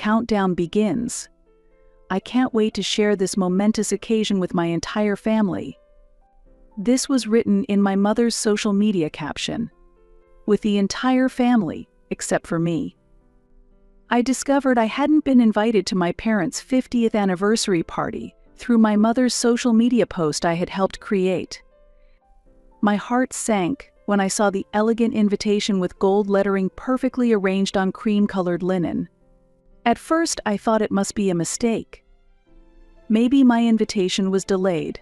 countdown begins. I can't wait to share this momentous occasion with my entire family." This was written in my mother's social media caption. With the entire family, except for me. I discovered I hadn't been invited to my parents' 50th anniversary party through my mother's social media post I had helped create. My heart sank when I saw the elegant invitation with gold lettering perfectly arranged on cream-colored linen. At first, I thought it must be a mistake. Maybe my invitation was delayed.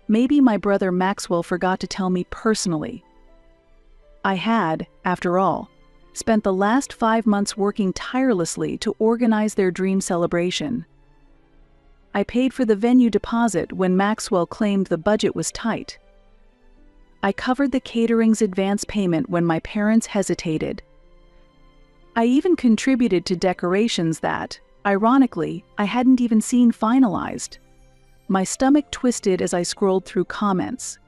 Maybe my brother Maxwell forgot to tell me personally. I had, after all, spent the last 5 months working tirelessly to organize their dream celebration. I paid for the venue deposit when Maxwell claimed the budget was tight. I covered the catering's advance payment when my parents hesitated. I even contributed to decorations that, ironically, I hadn't even seen finalized. My stomach twisted as I scrolled through comments.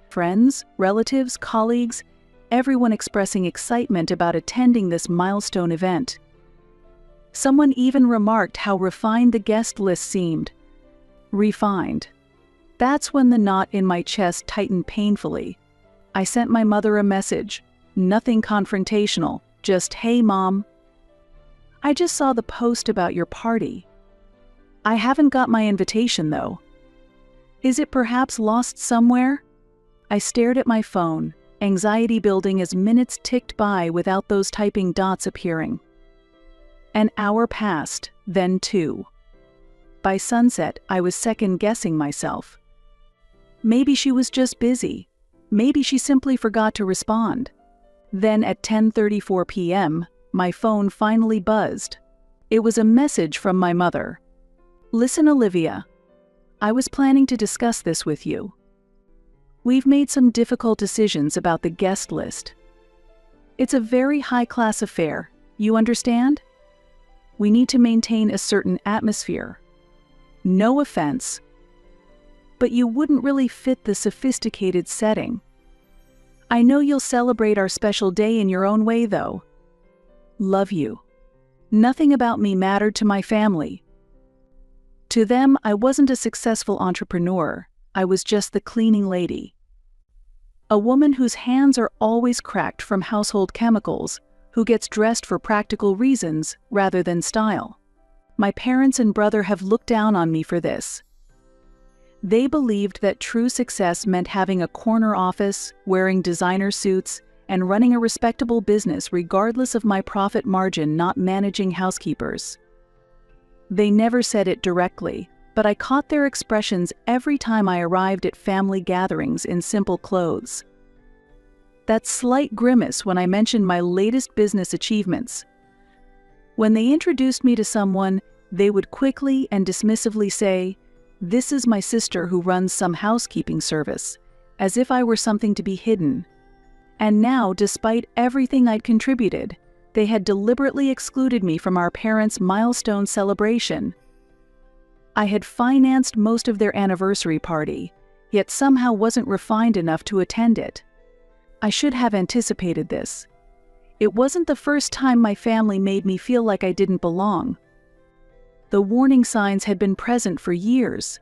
Friends, relatives, colleagues, everyone expressing excitement about attending this milestone event. Someone even remarked how refined the guest list seemed. Refined. That's when the knot in my chest tightened painfully. I sent my mother a message, nothing confrontational, just, "Hey Mom, I just saw the post about your party. I haven't got my invitation though. Is it perhaps lost somewhere?" I stared at my phone, anxiety building as minutes ticked by without those typing dots appearing. An hour passed, then 2. By sunset, I was second-guessing myself. Maybe she was just busy. Maybe she simply forgot to respond. Then at 10:34 p.m., my phone finally buzzed. It was a message from my mother. "Listen, Olivia. I was planning to discuss this with you. We've made some difficult decisions about the guest list. It's a very high-class affair, you understand? We need to maintain a certain atmosphere. No offense, but you wouldn't really fit the sophisticated setting. I know you'll celebrate our special day in your own way, though. Love you." Nothing about me mattered to my family. To them, I wasn't a successful entrepreneur. I was just the cleaning lady. A woman whose hands are always cracked from household chemicals, who gets dressed for practical reasons rather than style. My parents and brother have looked down on me for this. They believed that true success meant having a corner office, wearing designer suits, and running a respectable business regardless of my profit margin, not managing housekeepers. They never said it directly, but I caught their expressions every time I arrived at family gatherings in simple clothes. That slight grimace when I mentioned my latest business achievements. When they introduced me to someone, they would quickly and dismissively say, "This is my sister who runs some housekeeping service," as if I were something to be hidden. And now, despite everything I'd contributed, they had deliberately excluded me from our parents' milestone celebration. I had financed most of their anniversary party, yet somehow wasn't refined enough to attend it. I should have anticipated this. It wasn't the first time my family made me feel like I didn't belong. The warning signs had been present for years.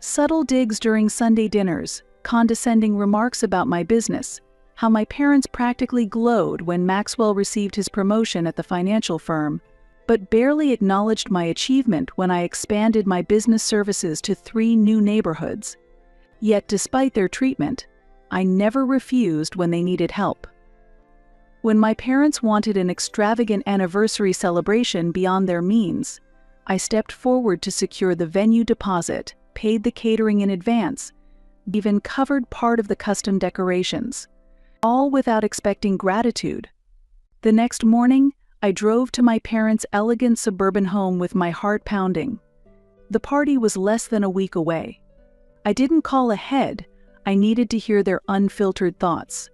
Subtle digs during Sunday dinners, condescending remarks about my business, how my parents practically glowed when Maxwell received his promotion at the financial firm, but barely acknowledged my achievement when I expanded my business services to 3 new neighborhoods. Yet despite their treatment, I never refused when they needed help. When my parents wanted an extravagant anniversary celebration beyond their means, I stepped forward to secure the venue deposit, paid the catering in advance, even covered part of the custom decorations, all without expecting gratitude. The next morning, I drove to my parents' elegant suburban home with my heart pounding. The party was less than a week away. I didn't call ahead. I needed to hear their unfiltered thoughts.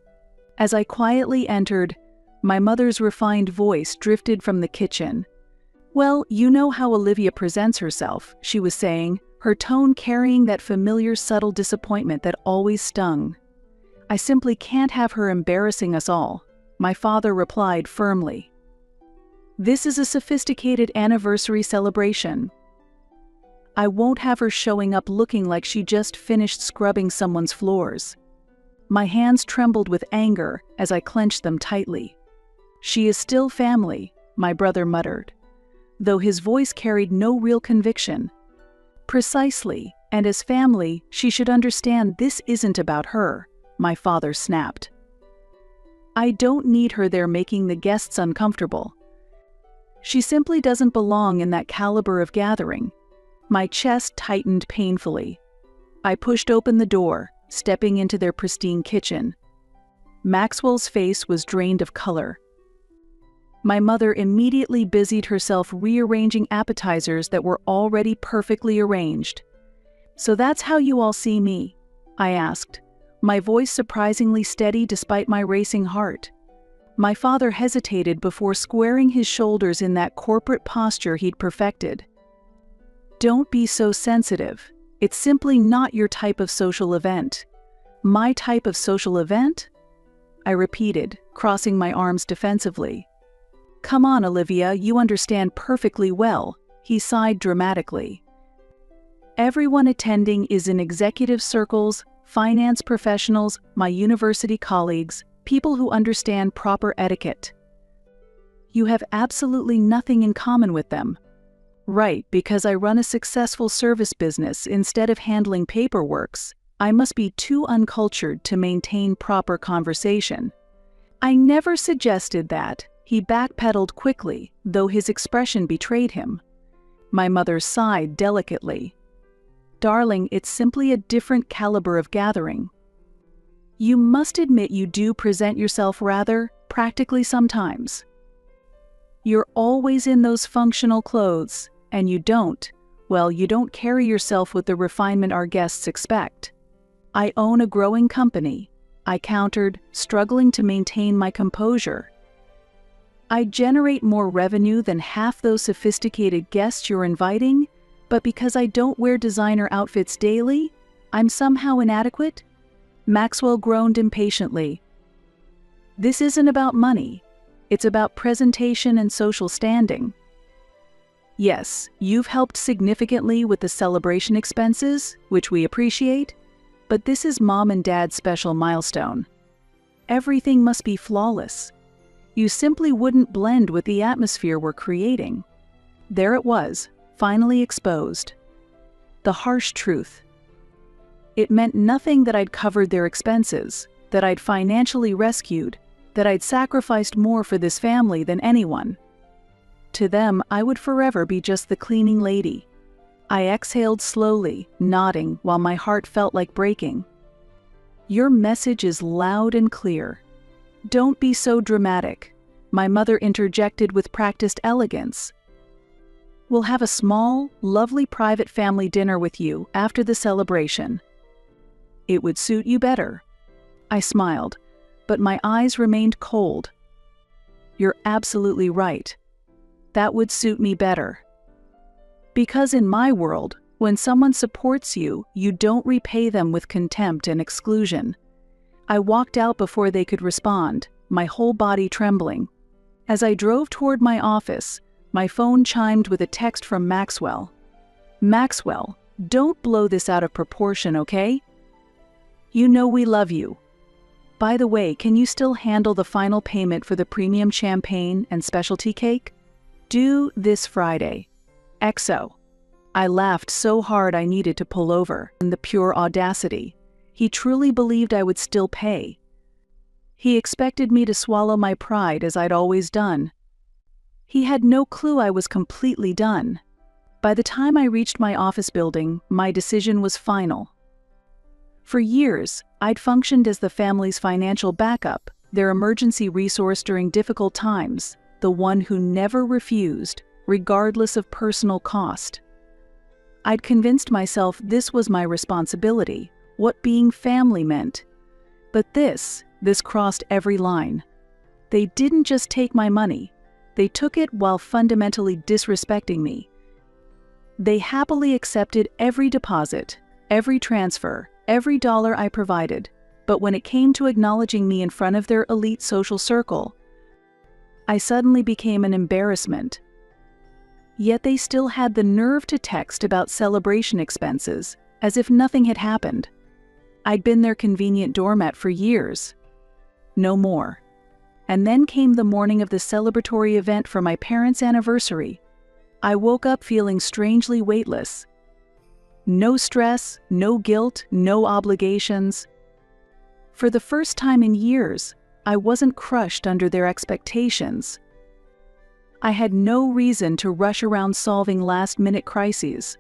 As I quietly entered, my mother's refined voice drifted from the kitchen. "Well, you know how Olivia presents herself," she was saying, her tone carrying that familiar subtle disappointment that always stung. "I simply can't have her embarrassing us all," my father replied firmly. This is a sophisticated anniversary celebration. I won't have her showing up looking like she just finished scrubbing someone's floors. My hands trembled with anger as I clenched them tightly. She is still family, my brother muttered, though his voice carried no real conviction. Precisely, and as family, she should understand this isn't about her, my father snapped. I don't need her there making the guests uncomfortable. She simply doesn't belong in that caliber of gathering. My chest tightened painfully. I pushed open the door, stepping into their pristine kitchen. Maxwell's face was drained of color. My mother immediately busied herself rearranging appetizers that were already perfectly arranged. "So that's how you all see me?" I asked, my voice surprisingly steady despite my racing heart. My father hesitated before squaring his shoulders in that corporate posture he'd perfected. "Don't be so sensitive. It's simply not your type of social event." "My type of social event?" I repeated, crossing my arms defensively. "Come on, Olivia, you understand perfectly well," he sighed dramatically. "Everyone attending is in executive circles, finance professionals, my university colleagues, people who understand proper etiquette." "You have absolutely nothing in common with them." "Right, because I run a successful service business instead of handling paperworks. I must be too uncultured to maintain proper conversation." "I never suggested that." He backpedaled quickly, though his expression betrayed him. My mother sighed delicately. "Darling, it's simply a different caliber of gathering." "You must admit you do present yourself rather practically sometimes." "You're always in those functional clothes, and you don't carry yourself with the refinement our guests expect." "I own a growing company," I countered, struggling to maintain my composure. "I generate more revenue than half those sophisticated guests you're inviting, but because I don't wear designer outfits daily, I'm somehow inadequate?" Maxwell groaned impatiently. "This isn't about money. It's about presentation and social standing." "Yes, you've helped significantly with the celebration expenses, which we appreciate, but this is Mom and Dad's special milestone. Everything must be flawless. You simply wouldn't blend with the atmosphere we're creating." There it was, finally exposed. The harsh truth. It meant nothing that I'd covered their expenses, that I'd financially rescued, that I'd sacrificed more for this family than anyone. To them, I would forever be just the cleaning lady. I exhaled slowly, nodding while my heart felt like breaking. "Your message is loud and clear." "Don't be so dramatic," my mother interjected with practiced elegance. "We'll have a small, lovely private family dinner with you after the celebration." "It would suit you better." I smiled, but my eyes remained cold. "You're absolutely right. That would suit me better. Because in my world, when someone supports you, you don't repay them with contempt and exclusion." I walked out before they could respond, my whole body trembling. As I drove toward my office, my phone chimed with a text from Maxwell. "Maxwell, don't blow this out of proportion, okay? You know we love you. By the way, can you still handle the final payment for the premium champagne and specialty cake? Due this Friday. XO." I laughed so hard I needed to pull over, in the pure audacity. He truly believed I would still pay. He expected me to swallow my pride as I'd always done. He had no clue I was completely done. By the time I reached my office building, my decision was final. For years, I'd functioned as the family's financial backup, their emergency resource during difficult times, the one who never refused, regardless of personal cost. I'd convinced myself this was my responsibility, what being family meant. But this crossed every line. They didn't just take my money, they took it while fundamentally disrespecting me. They happily accepted every deposit, every transfer, every dollar I provided, but when it came to acknowledging me in front of their elite social circle, I suddenly became an embarrassment. Yet they still had the nerve to text about celebration expenses, as if nothing had happened. I'd been their convenient doormat for years. No more. And then came the morning of the celebratory event for my parents' anniversary. I woke up feeling strangely weightless. No stress, no guilt, no obligations. For the first time in years, I wasn't crushed under their expectations. I had no reason to rush around solving last-minute crises.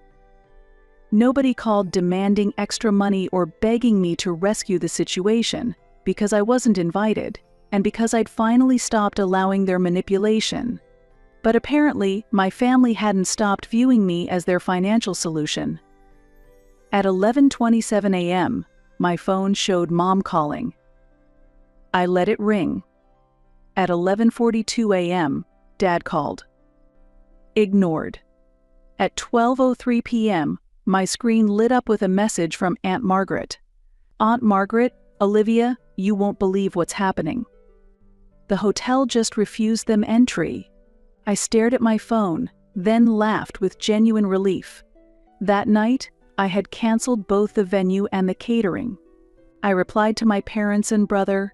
Nobody called demanding extra money or begging me to rescue the situation, because I wasn't invited, and because I'd finally stopped allowing their manipulation. But apparently, my family hadn't stopped viewing me as their financial solution. At 11:27 a.m., my phone showed Mom calling. I let it ring. At 11:42 a.m., Dad called. Ignored. At 12:03 p.m., my screen lit up with a message from Aunt Margaret. Aunt Margaret, Olivia, you won't believe what's happening. The hotel just refused them entry. I stared at my phone, then laughed with genuine relief. That night, I had canceled both the venue and the catering. I replied to my parents and brother,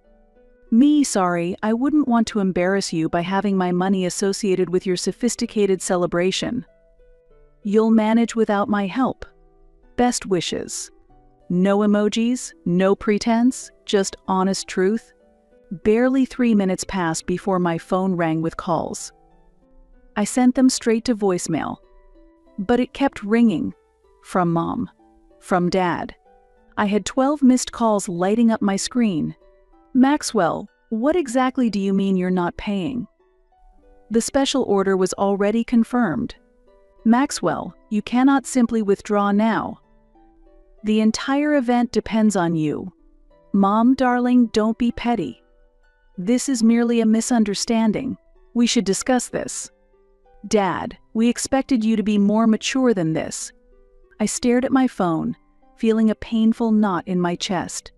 sorry, I wouldn't want to embarrass you by having my money associated with your sophisticated celebration. You'll manage without my help. Best wishes. No emojis, no pretense, just honest truth. Barely 3 minutes passed before my phone rang with calls. I sent them straight to voicemail. But it kept ringing. From Mom. From Dad. I had 12 missed calls lighting up my screen. Maxwell, what exactly do you mean you're not paying? The special order was already confirmed. Maxwell, you cannot simply withdraw now. The entire event depends on you. Mom, darling, don't be petty. This is merely a misunderstanding. We should discuss this. Dad, we expected you to be more mature than this. I stared at my phone, feeling a painful knot in my chest.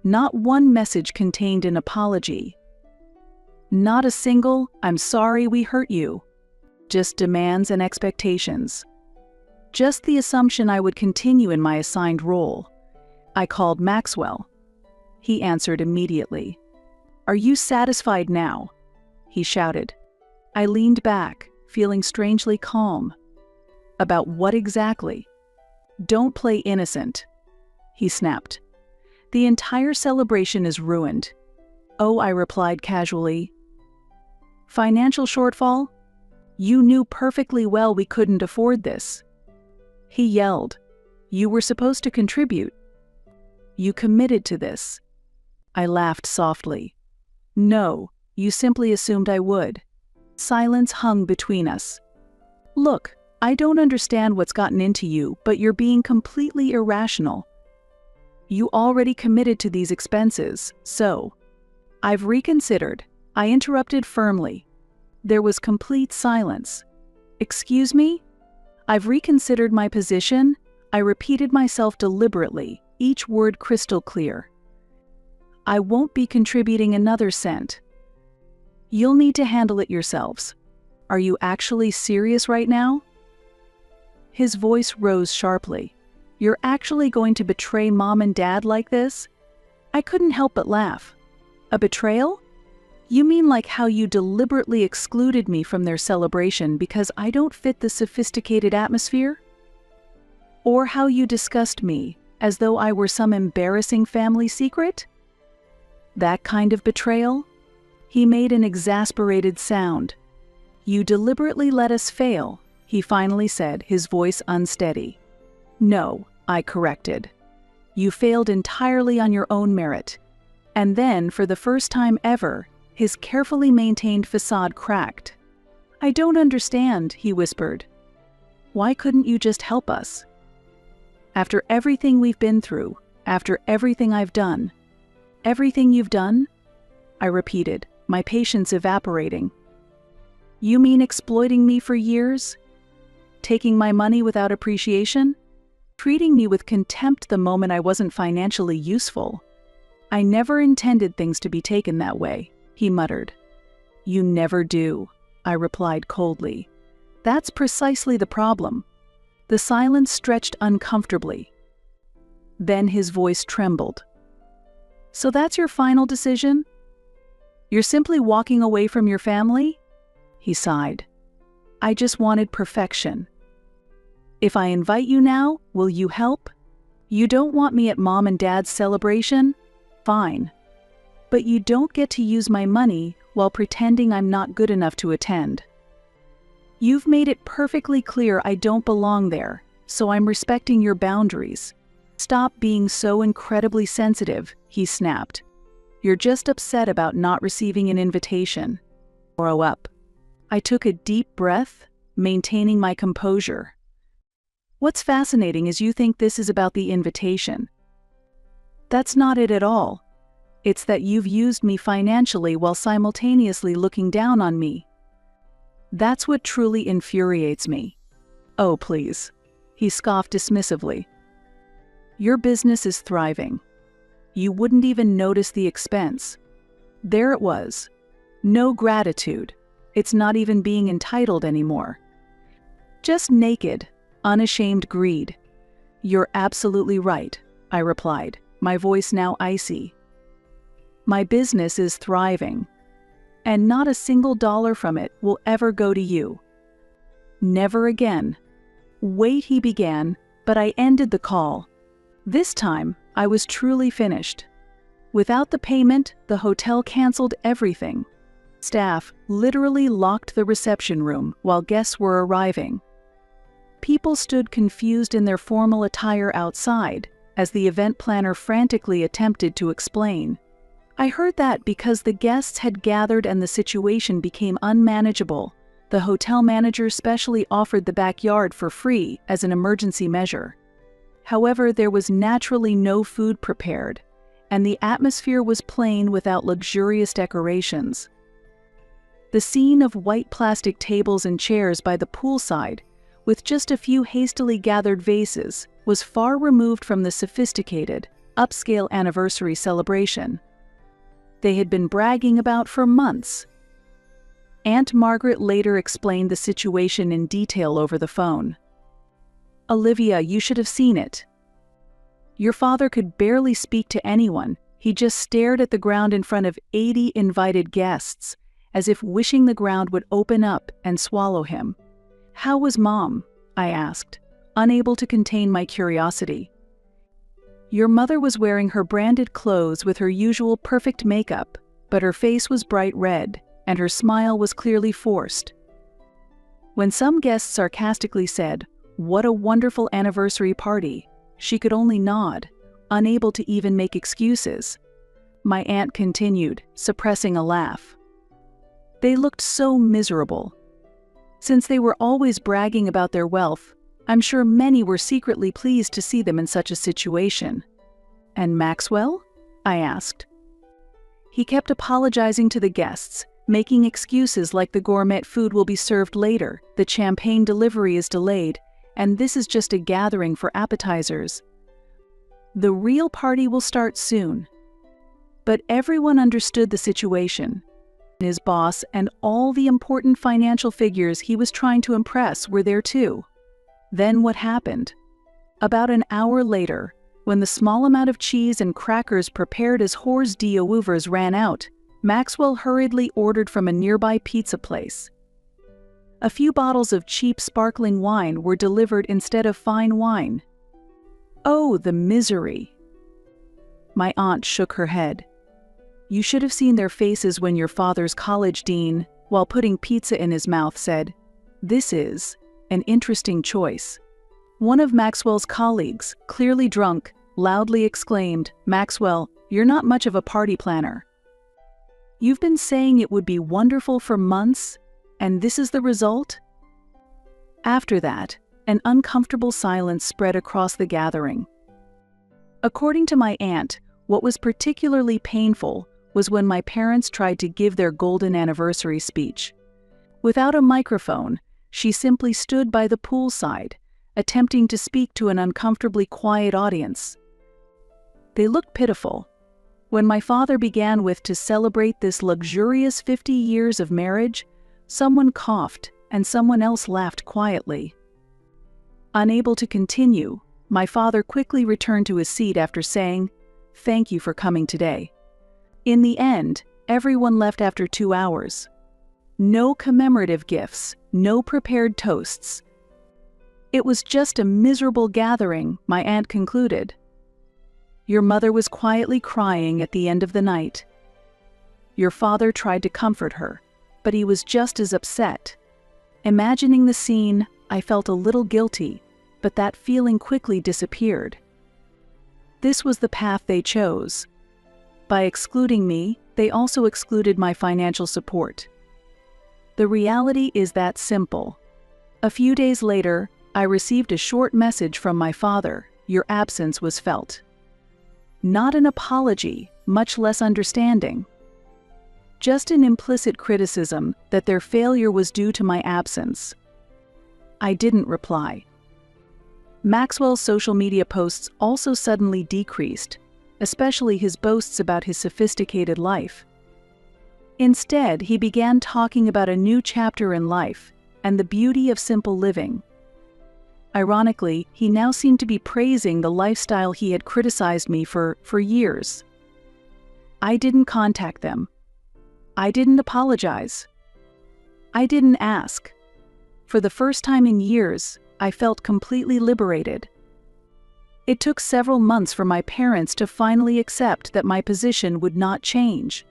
Not one message contained an apology. Not a single, I'm sorry we hurt you. Just demands and expectations. Just the assumption I would continue in my assigned role. I called Maxwell. He answered immediately. Are you satisfied now? He shouted. I leaned back, feeling strangely calm. About what exactly? Don't play innocent, he snapped. The entire celebration is ruined. Oh, I replied casually. Financial shortfall? You knew perfectly well we couldn't afford this. He yelled. You were supposed to contribute. You committed to this. I laughed softly. No, you simply assumed I would. Silence hung between us. Look, I don't understand what's gotten into you, but you're being completely irrational. You already committed to these expenses, so... I've reconsidered. I interrupted firmly. There was complete silence. Excuse me? I've reconsidered my position. I repeated myself deliberately, each word crystal clear. I won't be contributing another cent. You'll need to handle it yourselves. Are you actually serious right now? His voice rose sharply. You're actually going to betray Mom and Dad like this? I couldn't help but laugh. A betrayal? You mean like how you deliberately excluded me from their celebration because I don't fit the sophisticated atmosphere? Or how you discussed me, as though I were some embarrassing family secret? That kind of betrayal? He made an exasperated sound. You deliberately let us fail, he finally said, his voice unsteady. No, I corrected. You failed entirely on your own merit. And then, for the first time ever, his carefully maintained facade cracked. I don't understand, he whispered. Why couldn't you just help us? After everything we've been through, after everything I've done. Everything you've done? I repeated, my patience evaporating. You mean exploiting me for years? Taking my money without appreciation? Treating me with contempt the moment I wasn't financially useful? I never intended things to be taken that way, he muttered. You never do, I replied coldly. That's precisely the problem. The silence stretched uncomfortably. Then his voice trembled. So that's your final decision? You're simply walking away from your family? He sighed. I just wanted perfection. If I invite you now, will you help? You don't want me at Mom and Dad's celebration? Fine. But you don't get to use my money while pretending I'm not good enough to attend. You've made it perfectly clear I don't belong there, so I'm respecting your boundaries. Stop being so incredibly sensitive, he snapped. You're just upset about not receiving an invitation. Grow up. I took a deep breath, maintaining my composure. What's fascinating is you think this is about the invitation. That's not it at all. It's that you've used me financially while simultaneously looking down on me. That's what truly infuriates me. Oh, please. He scoffed dismissively. Your business is thriving. You wouldn't even notice the expense. There it was. No gratitude. It's not even being entitled anymore. Just naked, unashamed greed. You're absolutely right, I replied, my voice now icy. My business is thriving, and not a single dollar from it will ever go to you. Never again. Wait, he began, but I ended the call. This time, I was truly finished. Without the payment, the hotel canceled everything. Staff literally locked the reception room while guests were arriving. People stood confused in their formal attire outside, as the event planner frantically attempted to explain. I heard that because the guests had gathered and the situation became unmanageable, the hotel manager specially offered the backyard for free as an emergency measure. However, there was naturally no food prepared, and the atmosphere was plain without luxurious decorations. The scene of white plastic tables and chairs by the poolside, with just a few hastily gathered vases, was far removed from the sophisticated, upscale anniversary celebration they had been bragging about for months. Aunt Margaret later explained the situation in detail over the phone. Olivia, you should have seen it. Your father could barely speak to anyone. He just stared at the ground in front of 80 invited guests, as if wishing the ground would open up and swallow him. How was Mom? I asked, unable to contain my curiosity. Your mother was wearing her branded clothes with her usual perfect makeup, but her face was bright red, and her smile was clearly forced. When some guests sarcastically said, "What a wonderful anniversary party," she could only nod, unable to even make excuses. My aunt continued, suppressing a laugh. They looked so miserable. Since they were always bragging about their wealth, I'm sure many were secretly pleased to see them in such a situation. And Maxwell? I asked. He kept apologizing to the guests, making excuses like the gourmet food will be served later, the champagne delivery is delayed, and this is just a gathering for appetizers. The real party will start soon. But everyone understood the situation. His boss and all the important financial figures he was trying to impress were there too. Then what happened? About an hour later, when the small amount of cheese and crackers prepared as hors d'oeuvres ran out, Maxwell hurriedly ordered from a nearby pizza place. A few bottles of cheap sparkling wine were delivered instead of fine wine. Oh, the misery! My aunt shook her head. You should have seen their faces when your father's college dean, while putting pizza in his mouth, said, "This is an interesting choice." One of Maxwell's colleagues, clearly drunk, loudly exclaimed, "Maxwell, you're not much of a party planner. You've been saying it would be wonderful for months, and this is the result?" After that, an uncomfortable silence spread across the gathering. According to my aunt, what was particularly painful was when my parents tried to give their golden anniversary speech. Without a microphone, she simply stood by the poolside, attempting to speak to an uncomfortably quiet audience. They looked pitiful. When my father began with to celebrate this luxurious 50 years of marriage, someone coughed and someone else laughed quietly. Unable to continue, my father quickly returned to his seat after saying, "Thank you for coming today." In the end, everyone left after 2 hours. No commemorative gifts, no prepared toasts. It was just a miserable gathering, my aunt concluded. Your mother was quietly crying at the end of the night. Your father tried to comfort her, but he was just as upset. Imagining the scene, I felt a little guilty, but that feeling quickly disappeared. This was the path they chose. By excluding me, they also excluded my financial support. The reality is that simple. A few days later, I received a short message from my father. Your absence was felt. Not an apology, much less understanding. Just an implicit criticism that their failure was due to my absence. I didn't reply. Maxwell's social media posts also suddenly decreased, especially his boasts about his sophisticated life. Instead, he began talking about a new chapter in life and the beauty of simple living. Ironically, he now seemed to be praising the lifestyle he had criticized me for years. I didn't contact them. I didn't apologize. I didn't ask. For the first time in years, I felt completely liberated. It took several months for my parents to finally accept that my position would not change.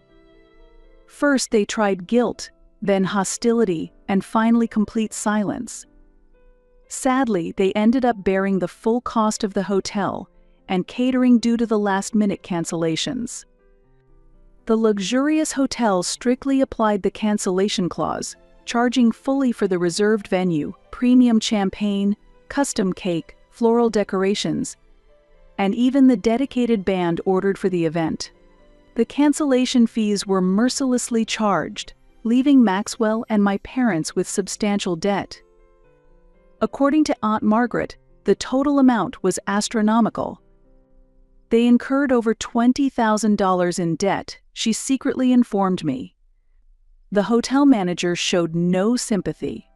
First, they tried guilt, then hostility, and finally complete silence. Sadly, they ended up bearing the full cost of the hotel and catering due to the last-minute cancellations. The luxurious hotel strictly applied the cancellation clause, charging fully for the reserved venue, premium champagne, custom cake, floral decorations, and even the dedicated band ordered for the event. The cancellation fees were mercilessly charged, leaving Maxwell and my parents with substantial debt. According to Aunt Margaret, the total amount was astronomical. They incurred over $20,000 in debt, she secretly informed me. The hotel manager showed no sympathy.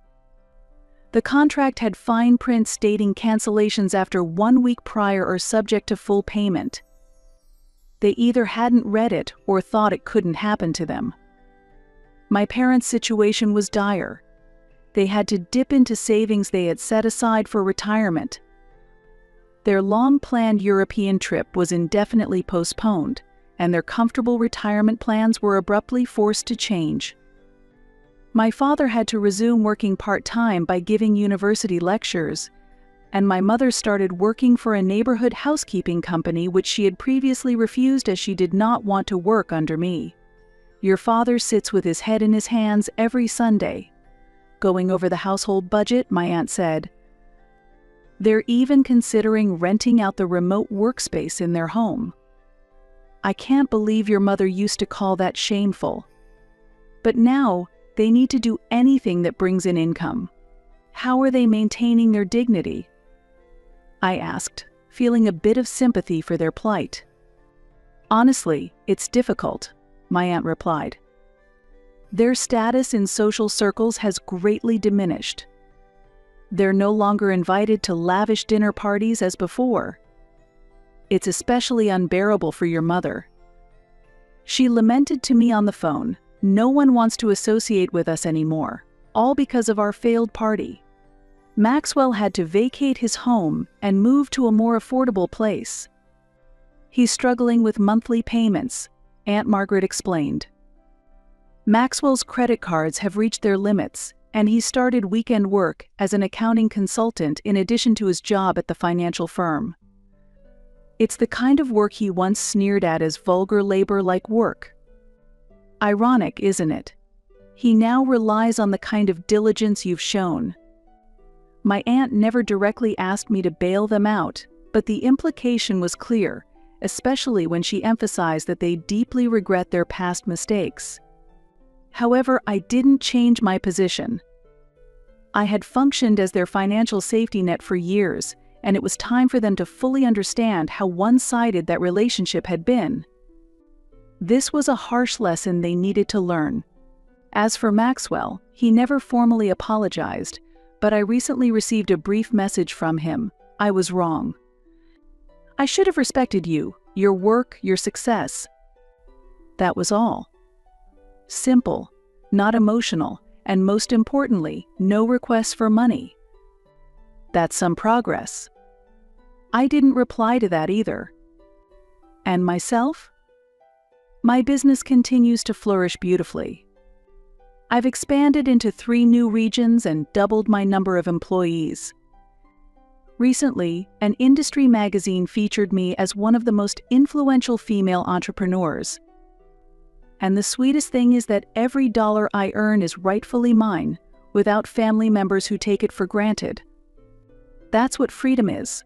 The contract had fine print stating cancellations after 1 week prior are subject to full payment. They either hadn't read it or thought it couldn't happen to them. My parents' situation was dire. They had to dip into savings they had set aside for retirement. Their long-planned European trip was indefinitely postponed, and their comfortable retirement plans were abruptly forced to change. My father had to resume working part-time by giving university lectures, and my mother started working for a neighborhood housekeeping company which she had previously refused as she did not want to work under me. Your father sits with his head in his hands every Sunday. Going over the household budget, my aunt said. They're even considering renting out the remote workspace in their home. I can't believe your mother used to call that shameful. But now, they need to do anything that brings in income. How are they maintaining their dignity? I asked, feeling a bit of sympathy for their plight. Honestly, it's difficult, my aunt replied. Their status in social circles has greatly diminished. They're no longer invited to lavish dinner parties as before. It's especially unbearable for your mother. She lamented to me on the phone, "No one wants to associate with us anymore, all because of our failed party." Maxwell had to vacate his home and move to a more affordable place. He's struggling with monthly payments, Aunt Margaret explained. Maxwell's credit cards have reached their limits, and he started weekend work as an accounting consultant in addition to his job at the financial firm. It's the kind of work he once sneered at as vulgar labor-like work. Ironic, isn't it? He now relies on the kind of diligence you've shown. My aunt never directly asked me to bail them out, but the implication was clear, especially when she emphasized that they deeply regret their past mistakes. However, I didn't change my position. I had functioned as their financial safety net for years, and it was time for them to fully understand how one-sided that relationship had been. This was a harsh lesson they needed to learn. As for Maxwell, he never formally apologized, but I recently received a brief message from him. I was wrong. I should have respected you, your work, your success. That was all. Simple, not emotional, and most importantly, no requests for money. That's some progress. I didn't reply to that either. And myself? My business continues to flourish beautifully. I've expanded into 3 new regions and doubled my number of employees. Recently, an industry magazine featured me as one of the most influential female entrepreneurs. And the sweetest thing is that every dollar I earn is rightfully mine, without family members who take it for granted. That's what freedom is.